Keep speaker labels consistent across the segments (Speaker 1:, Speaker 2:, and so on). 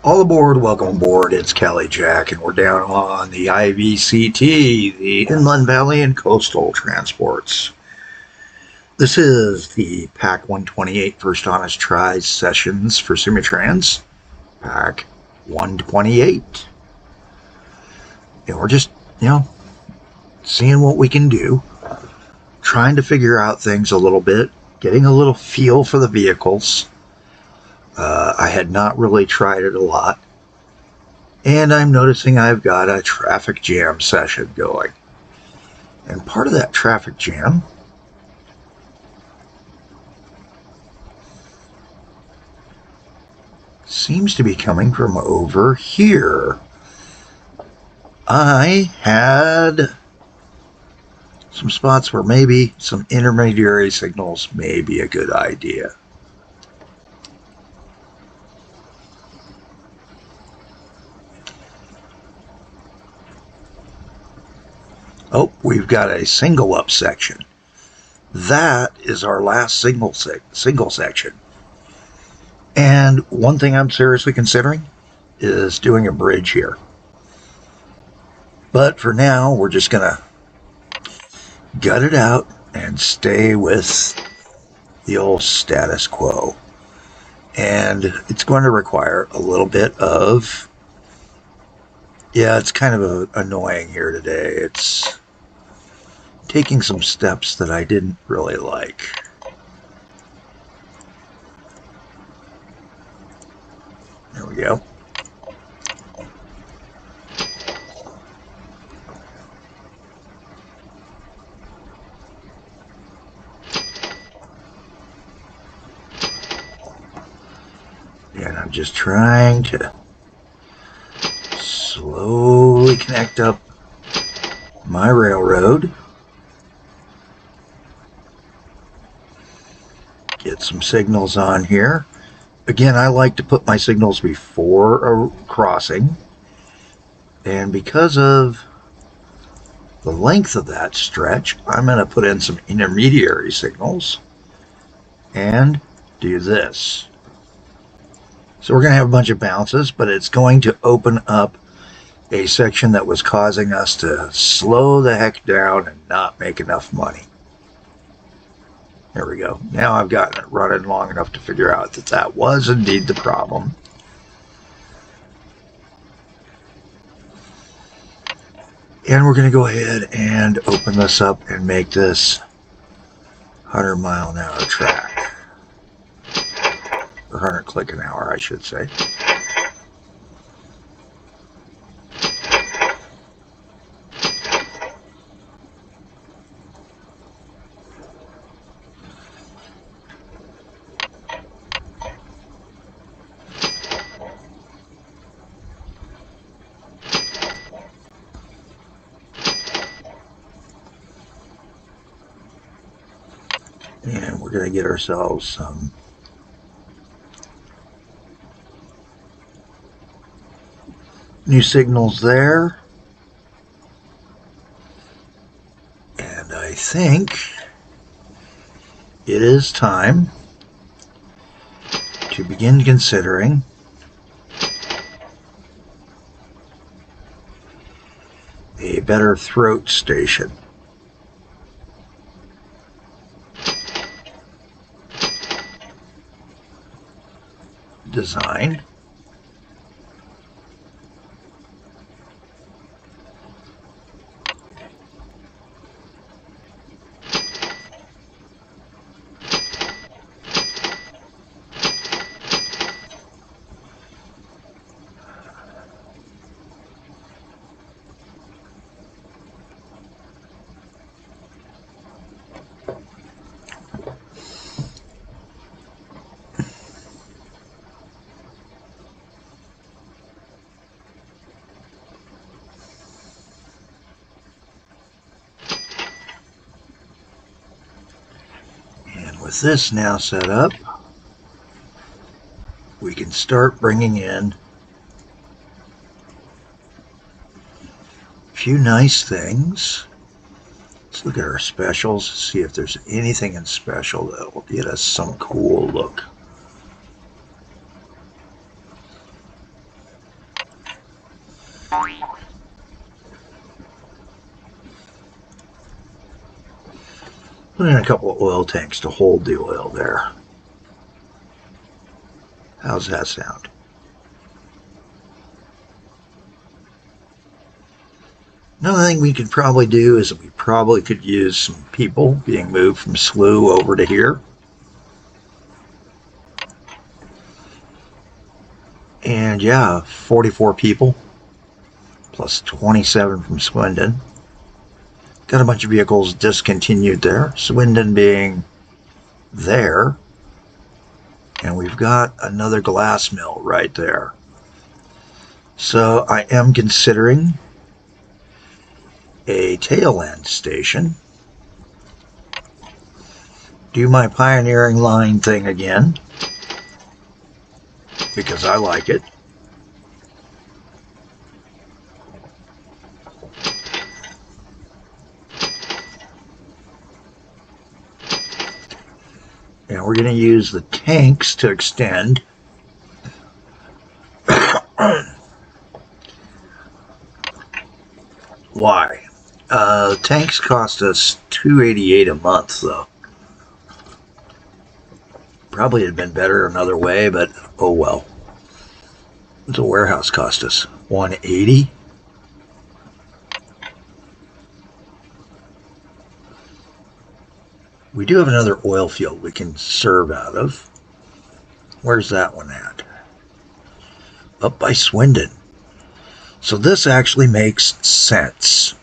Speaker 1: All aboard, welcome aboard. It's Kelly Jack, and we're down on the IVCT, the Inland Valley and Coastal Transports. This is the Pak128 First Honest Try sessions for Simutrans, Pak128. And we're just, seeing what we can do, trying to figure out things a little bit, getting a little feel for the vehicles. I had not really tried it a lot, and I'm noticing I've got a traffic jam session going. And part of that traffic jam seems to be coming from over here. I had some spots where maybe some intermediary signals may be a good idea. Oh, we've got a single up section. That is our last single section. And one thing I'm seriously considering is doing a bridge here. But for now, we're just going to gut it out and stay with the old status quo. And it's going to require a little bit of... Yeah, it's kind of annoying here today. It's taking some steps that I didn't really like. There we go. And I'm just trying to slowly connect up my railroad. Get some signals on here. Again, I like to put my signals before a crossing. And because of the length of that stretch, I'm going to put in some intermediary signals and do this. So we're going to have a bunch of bounces, but it's going to open up a section that was causing us to slow the heck down and not make enough money. There we go. Now I've gotten it running long enough to figure out that that was indeed the problem. And we're going to go ahead and open this up and make this 100-mile-an-hour track. Or 100 click an hour, I should say. And we're going to get ourselves some new signals there. And I think it is time to begin considering a better throat station. Design. With this now set up, we can start bringing in a few nice things. Let's look at our specials, see if there's anything in special that will get us some cool look. Put in a couple of oil tanks to hold the oil there. How's that sound? Another thing we could probably do is we probably could use some people being moved from Slough over to here. And yeah, 44 people plus 27 from Swindon. Got a bunch of vehicles discontinued there, Swindon being there. And we've got another glass mill right there. So I am considering a tail end station. Do my pioneering line thing again, because I like it. And we're going to use the tanks to extend. Why? Tanks cost us $288 a month, though. Probably had been better another way, but oh well. What's a warehouse cost us? $180. We do have another oil field we can serve out of. Where's that one at? Up by Swindon. So this actually makes sense.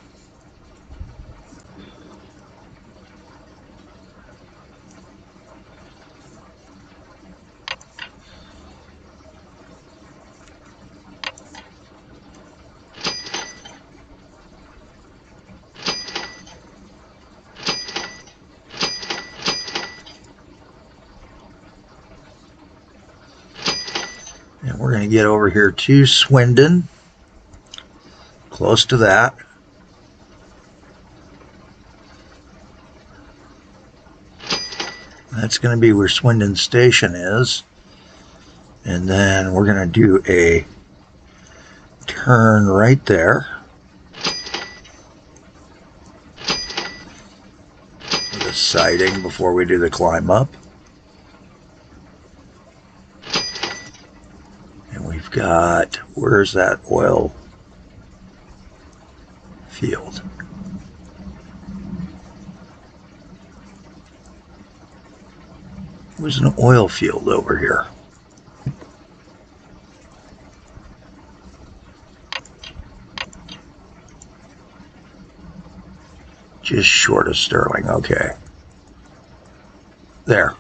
Speaker 1: And we're going to get over here to Swindon. Close to that. That's going to be where Swindon Station is. And then we're going to do a turn right there. With a siding before we do the climb up. And we've got, where's that oil field? There's an oil field over here. Just short of Sterling, okay. There.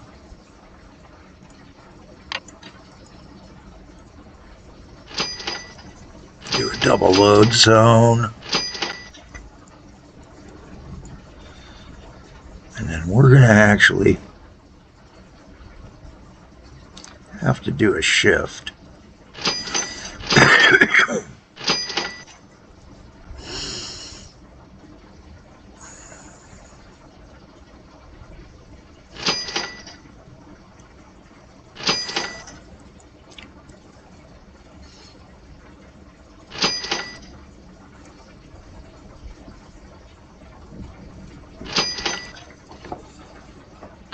Speaker 1: Do a double load zone. And then we're going to actually have to do a shift.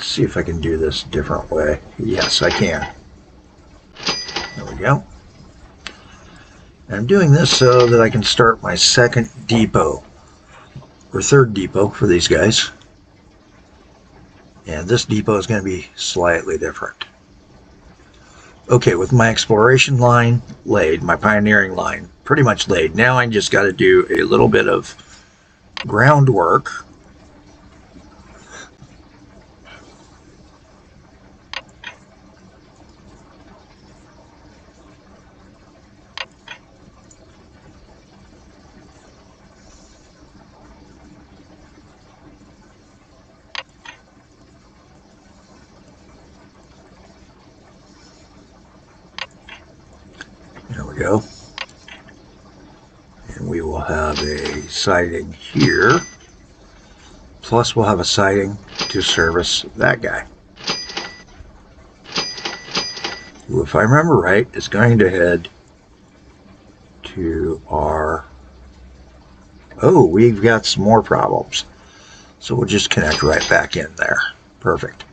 Speaker 1: See if I can do this a different way. Yes, I can. There we go. And I'm doing this so that I can start my second depot, or third depot for these guys. And this depot is going to be slightly different. Okay, with my exploration line laid, my pioneering line pretty much laid, now I just got to do a little bit of groundwork. There we go. And we will have a siding here. Plus we'll have a siding to service that guy, who, if I remember right, is going to head to our... Oh, we've got some more problems. So we'll just connect right back in there. Perfect.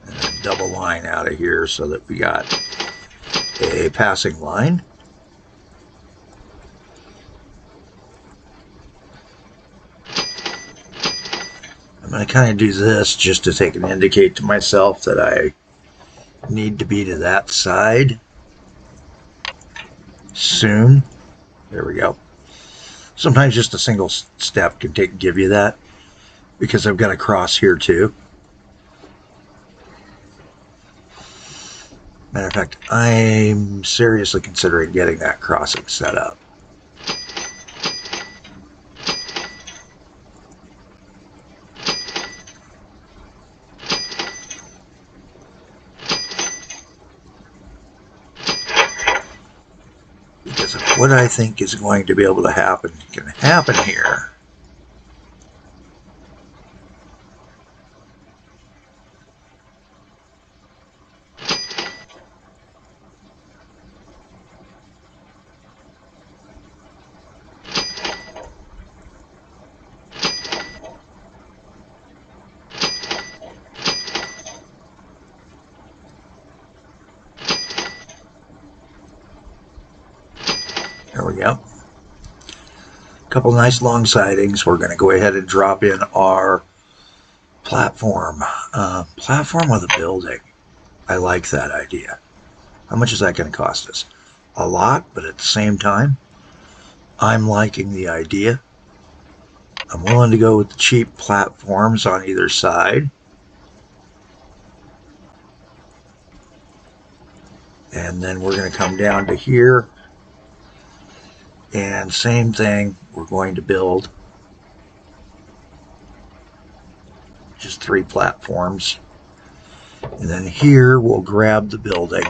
Speaker 1: And then double line out of here so that we got a passing line. I'm going to kind of do this just to take and indicate to myself that I need to be to that side soon. There we go. Sometimes just a single step can give you that, because I've got a cross here too. Matter of fact, I'm seriously considering getting that crossing set up. Because of what I think is going to be able to happen can happen here. There we go. A couple nice long sidings. We're going to go ahead and drop in our platform. Platform with a building. I like that idea. How much is that going to cost us? A lot, but at the same time, I'm liking the idea. I'm willing to go with the cheap platforms on either side. And then we're going to come down to here. And same thing, we're going to build just 3 platforms. And then here we'll grab the building.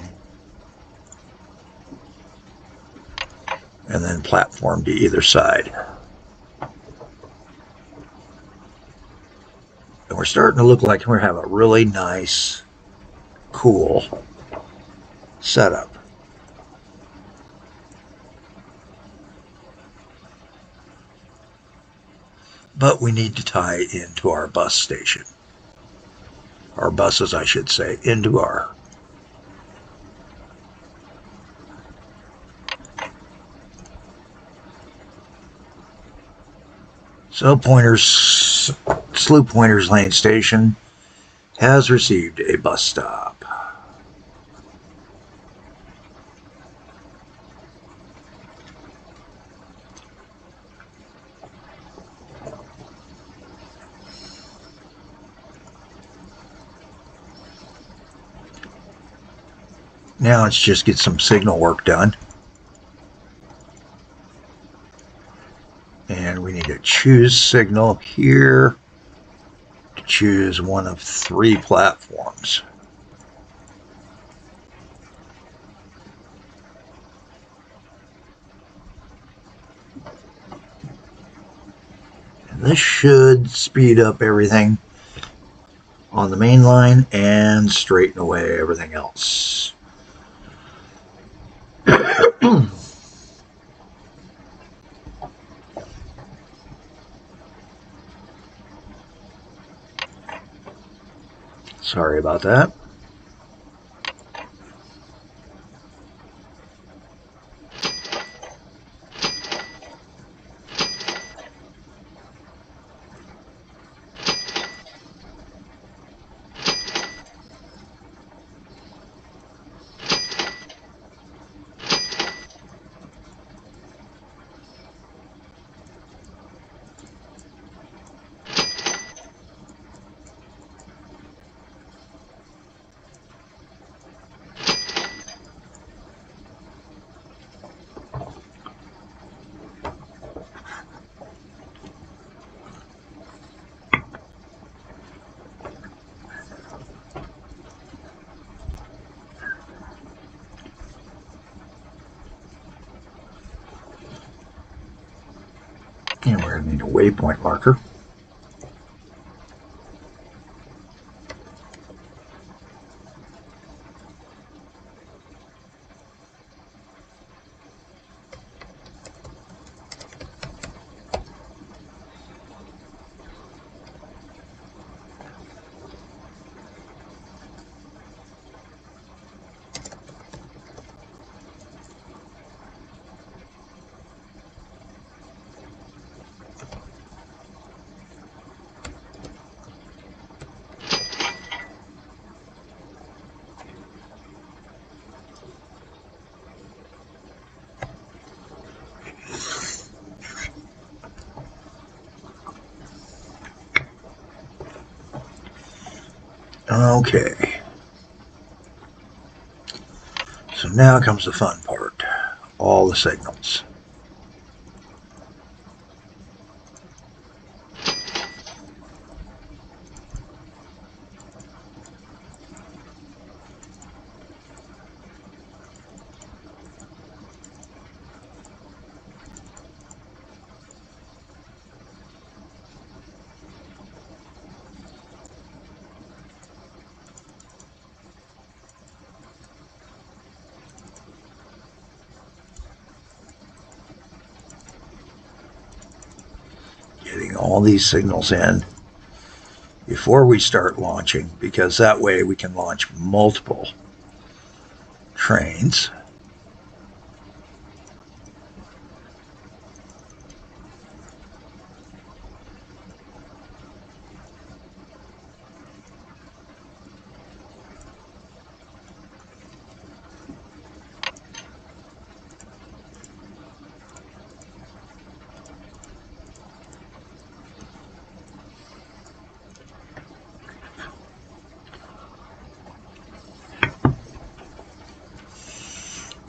Speaker 1: And then platform to either side. And we're starting to look like we're having a really nice, cool setup. But we need to tie into our bus station. Our buses, I should say, into our... So Slough Pointers Lane Station has received a bus stop. Now let's just get some signal work done. And we need to choose signal here to choose one of 3 platforms. And this should speed up everything on the main line and straighten away everything else. Sorry about that. And we're going to need a waypoint marker. Okay. So now comes the fun part. All the signals. Getting all these signals in before we start launching, because that way we can launch multiple trains.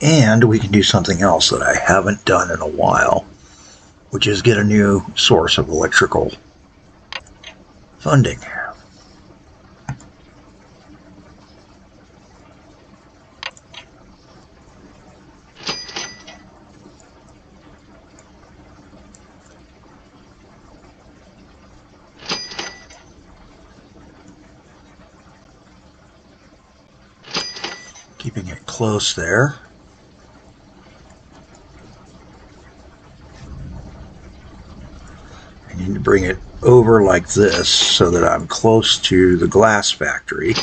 Speaker 1: And we can do something else that I haven't done in a while, which is get a new source of electrical funding. Keeping it close there. I need to bring it over like this so that I'm close to the glass factory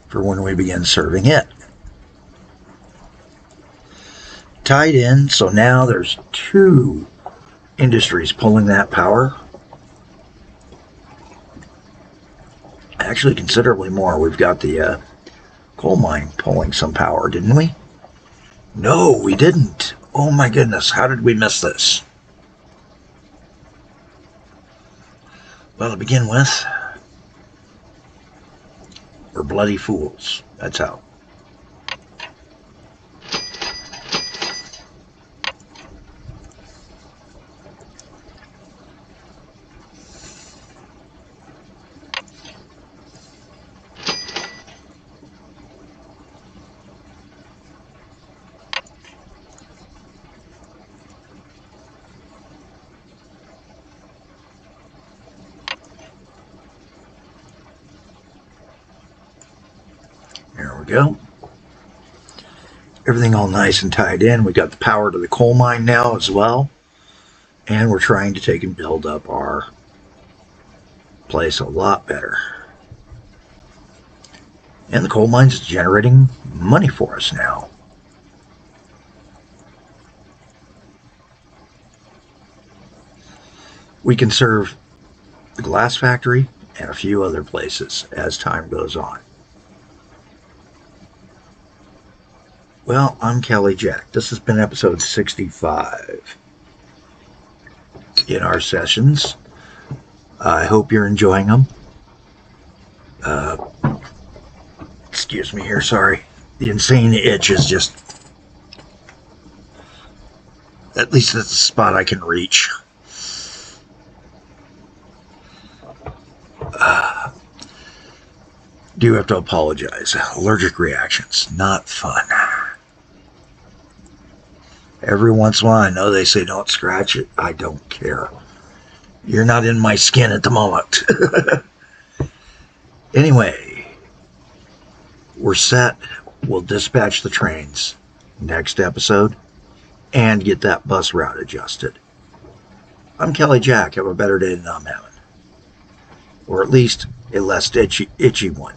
Speaker 1: for when we begin serving it. Tied in, so now there's two industries pulling that power. Actually, considerably more. We've got the coal mine pulling some power, didn't we? No, we didn't. Oh my goodness, how did we miss this? Well, to begin with, we're bloody fools. That's how. There we go. Everything all nice and tied in. We got the power to the coal mine now as well. And we're trying to take and build up our place a lot better. And the coal mine's generating money for us now. We can serve the glass factory and a few other places as time goes on. Well, I'm Kelly Jack. This has been episode 65 in our sessions. I hope you're enjoying them. Excuse me here, sorry. The insane itch is just... At least that's the spot I can reach. Do have to apologize. Allergic reactions, not fun. Every once in a while, I know they say don't scratch it. I don't care. You're not in my skin at the moment. Anyway, we're set. We'll dispatch the trains next episode and get that bus route adjusted. I'm Kelly Jack. Have a better day than I'm having. Or at least a less itchy one.